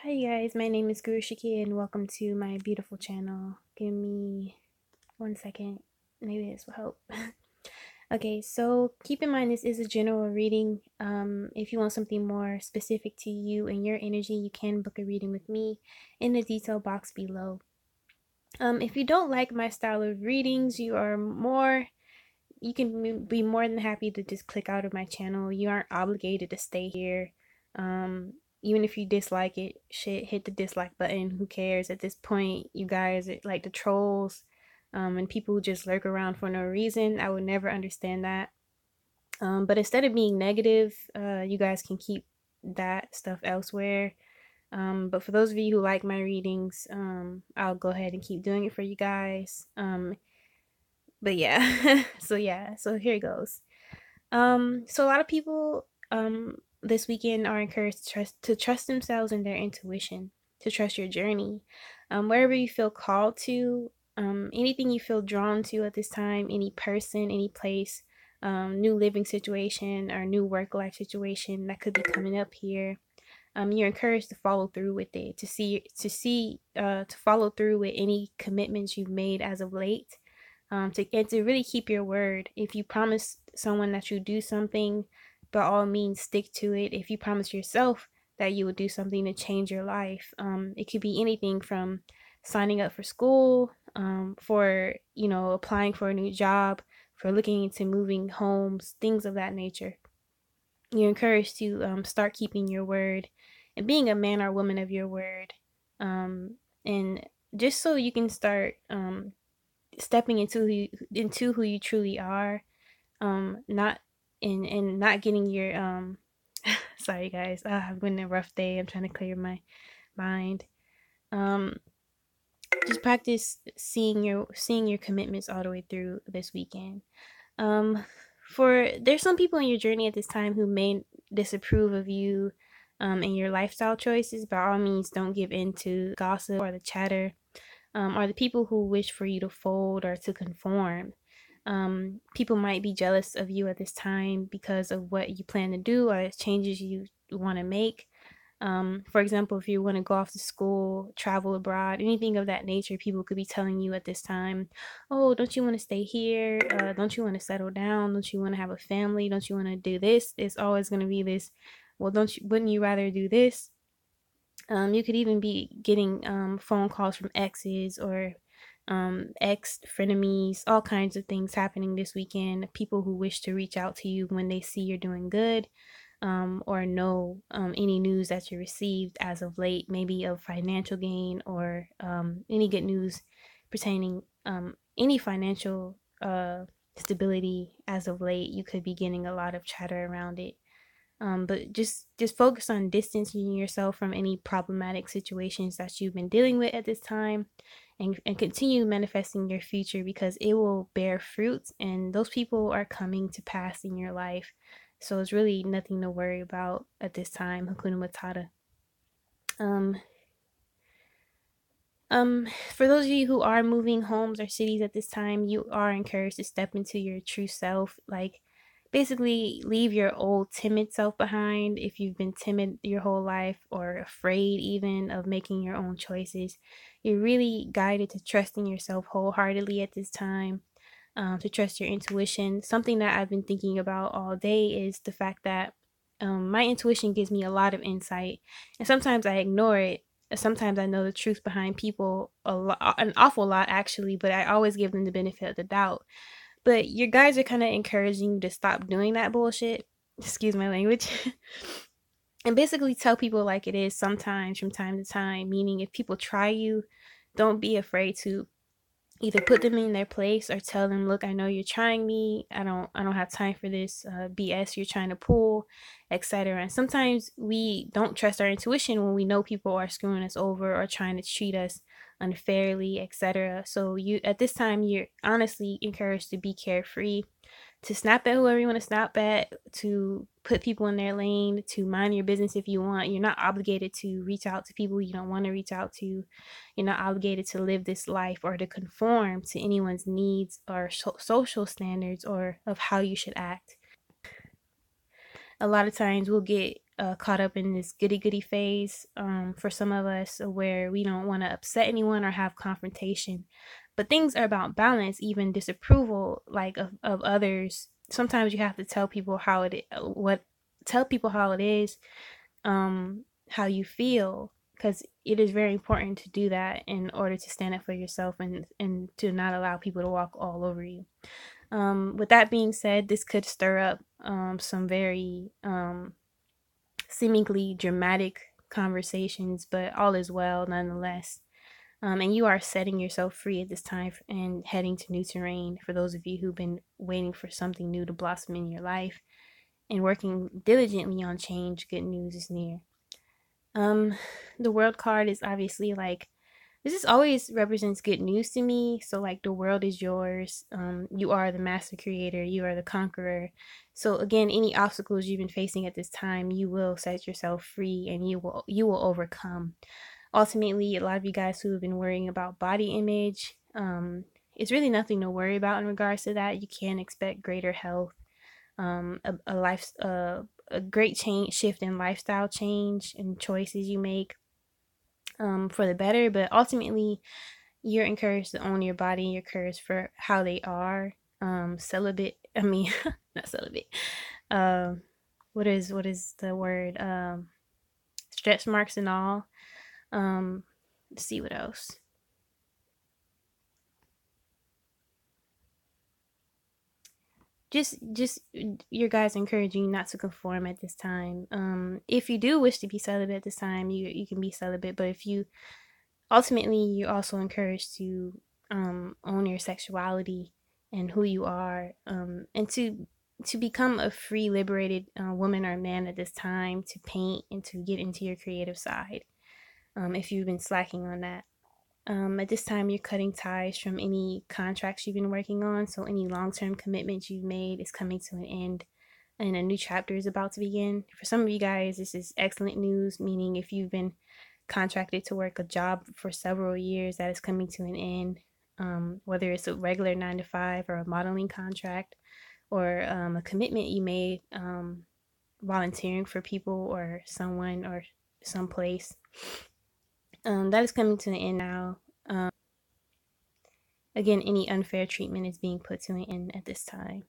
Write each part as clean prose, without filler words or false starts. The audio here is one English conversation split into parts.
Hi guys, my name is Guru Shiki and welcome to my beautiful channel. Give me 1 second, maybe this will help. Okay, so keep in mind this is a general reading. If you want something more specific to you and your energy, you can book a reading with me in the detail box below. If you don't like my style of readings, you can be more than happy to just click out of my channel. You aren't obligated to stay here. Even if you dislike it, shit, hit the dislike button. Who cares? At this point, you guys are like the trolls, and people who just lurk around for no reason. I would never understand that. But instead of being negative, you guys can keep that stuff elsewhere. But for those of you who like my readings, I'll go ahead and keep doing it for you guys. But yeah, so here it goes. So a lot of people this weekend are encouraged to trust themselves and their intuition, to trust your journey. Wherever you feel called to, anything you feel drawn to at this time, any person, any place, new living situation or new work life situation that could be coming up here. You're encouraged to follow through with it, to follow through with any commitments you've made as of late, and to really keep your word. If you promise someone that you do something, by all means stick to it. If you promise yourself that you would do something to change your life, it could be anything from signing up for school, for applying for a new job, for looking into moving homes, things of that nature. You're encouraged to start keeping your word and being a man or woman of your word, and just so you can start stepping into who you truly are, not and not getting your sorry guys, I've been a rough day. I'm trying to clear my mind. um just practice seeing your commitments all the way through this weekend. um for There's some people in your journey at this time who may disapprove of you and your lifestyle choices. By all means, don't give in to gossip or the chatter, or the people who wish for you to fold or to conform. People might be jealous of you at this time because of what you plan to do or changes you want to make. For example, if you want to go off to school, travel abroad, anything of that nature, people could be telling you at this time, oh, don't you want to stay here? Don't you want to settle down? Don't you want to have a family? Don't you want to do this? It's always going to be this. Well, wouldn't you rather do this? You could even be getting phone calls from exes or ex frenemies, all kinds of things happening this weekend. People who wish to reach out to you when they see you're doing good, or know any news that you received as of late, maybe of financial gain or any good news pertaining any financial stability as of late. You could be getting a lot of chatter around it. But just focus on distancing yourself from any problematic situations that you've been dealing with at this time, and continue manifesting your future because it will bear fruits and those people are coming to pass in your life. So it's really nothing to worry about at this time. Hakuna Matata. Um, for those of you who are moving homes or cities at this time, you are encouraged to step into your true self. Like, basically, leave your old timid self behind. If you've been timid your whole life or afraid even of making your own choices, you're really guided to trusting yourself wholeheartedly at this time. To trust your intuition. Something that I've been thinking about all day is the fact that my intuition gives me a lot of insight, and sometimes I ignore it. Sometimes I know the truth behind people an awful lot actually, but I always give them the benefit of the doubt. But your guys are kind of encouraging you to stop doing that bullshit. Excuse my language. And basically tell people like it is sometimes from time to time. Meaning, if people try you, don't be afraid to either put them in their place or tell them, look, I know you're trying me. I don't have time for this BS you're trying to pull, etc. And sometimes we don't trust our intuition when we know people are screwing us over or trying to treat us unfairly, etc. So you at this time, you're honestly encouraged to be carefree, to snap at whoever you want to snap at, to put people in their lane, to mind your business if you want. You're not obligated to reach out to people you don't want to reach out to. You're not obligated to live this life or to conform to anyone's needs or social standards or of how you should act. A lot of times we'll get caught up in this goody goody phase, for some of us, where we don't want to upset anyone or have confrontation. But things are about balance, even disapproval, like of others. Sometimes you have to tell people how tell people how it is, how you feel, because it is very important to do that in order to stand up for yourself and to not allow people to walk all over you. With that being said, this could stir up some very seemingly dramatic conversations, but all is well nonetheless. And you are setting yourself free at this time and heading to new terrain. For those of you who've been waiting for something new to blossom in your life and working diligently on change, good news is near. The world card is obviously like, this is always represents good news to me. So like, the world is yours. You are the master creator. You are the conqueror. So again, any obstacles you've been facing at this time, you will set yourself free and you will overcome. Ultimately, a lot of you guys who have been worrying about body image, it's really nothing to worry about in regards to that. You can expect greater health, a great shift in lifestyle change and choices you make, for the better. But ultimately, you're encouraged to own your body, you're encouraged for how they are. Celibate, I mean, not celibate. Um, what is the word? Stretch marks and all. Let's see what else. Just your guys encouraging you not to conform at this time. If you do wish to be celibate at this time, you can be celibate. But if you ultimately, you're also encouraged to own your sexuality and who you are, and to become a free, liberated woman or man at this time, to paint and to get into your creative side. If you've been slacking on that. At this time, you're cutting ties from any contracts you've been working on. So any long-term commitments you've made is coming to an end, and a new chapter is about to begin. For some of you guys, this is excellent news, meaning if you've been contracted to work a job for several years, that is coming to an end. Whether it's a regular 9 to 5 or a modeling contract, or a commitment you made, volunteering for people or someone or someplace, that is coming to an end now. Again, any unfair treatment is being put to an end at this time.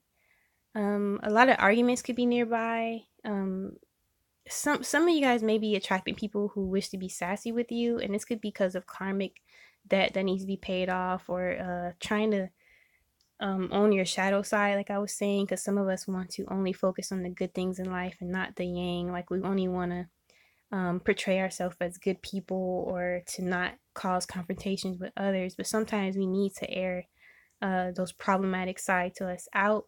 A lot of arguments could be nearby. Some of you guys may be attracting people who wish to be sassy with you, and this could be because of karmic debt that needs to be paid off, or trying to own your shadow side, like I was saying, because some of us want to only focus on the good things in life and not the yang. Like, we only want to portray ourselves as good people, or to not cause confrontations with others. But sometimes we need to air those problematic side to us out.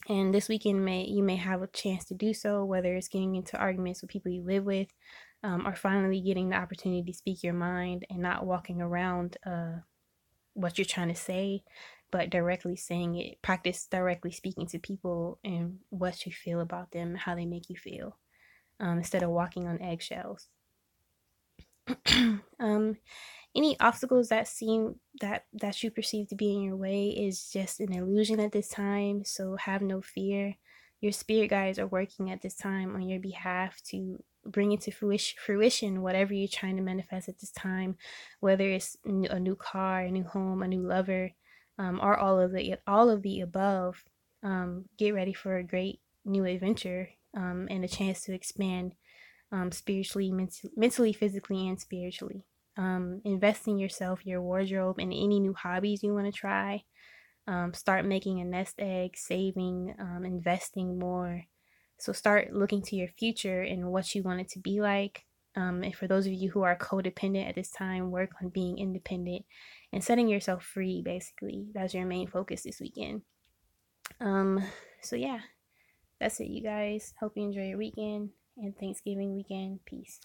And this weekend, you may have a chance to do so, whether it's getting into arguments with people you live with, or finally getting the opportunity to speak your mind and not walking around what you're trying to say, but directly saying it. Practice directly speaking to people and what you feel about them, how they make you feel, instead of walking on eggshells. um, any obstacles that you perceive to be in your way is just an illusion at this time, so have no fear. Your spirit guides are working at this time on your behalf to bring into fruition whatever you're trying to manifest at this time, whether it's a new car, a new home, a new lover, or all of the above. Get ready for a great new adventure, and a chance to expand, spiritually, mentally, physically, and spiritually. Invest in yourself, your wardrobe, and any new hobbies you want to try. Start making a nest egg, saving, investing more. So start looking to your future and what you want it to be like. And for those of you who are codependent at this time, work on being independent and setting yourself free, basically. That's your main focus this weekend. Um, so yeah, that's it, you guys. Hope you enjoy your weekend and Thanksgiving weekend. Peace.